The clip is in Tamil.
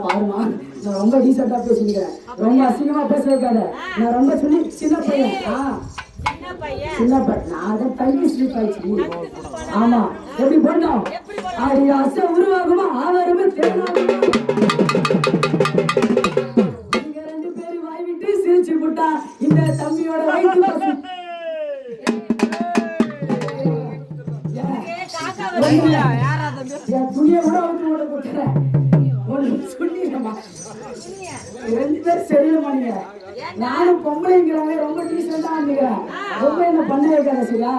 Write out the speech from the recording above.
பாருமா, நான் ரொம்ப டீசெண்டா பேசிக்கிறேன், ரொம்ப அசிங்கமா பேச வைக்காத. நான் ரொம்ப சொல்லி சின்ன பையன், சின்ன பையன், நான் அதை தள்ளி ஸ்லீப் ஆயிடுச்சு. ஆமா, எப்படி பண்ணோம் அது அசை உருவாகுமா ஆவரமே தேனாகுமா. நீங்க ரெண்டு பேரும் வாய் விட்டு சிரிச்சு போட்டா இந்த தம்பியோட வயிற்று துணியை கூட வந்து கொடுக்குறேன். ரெண்டு பேரும் சரியில்லை நீங்க. நானும் பொம்பளைங்கிறாங்க, ரொம்ப டீசெண்டா இருந்துக்கிறேன். ரொம்ப என்ன பண்ண வைக்காத சரியா.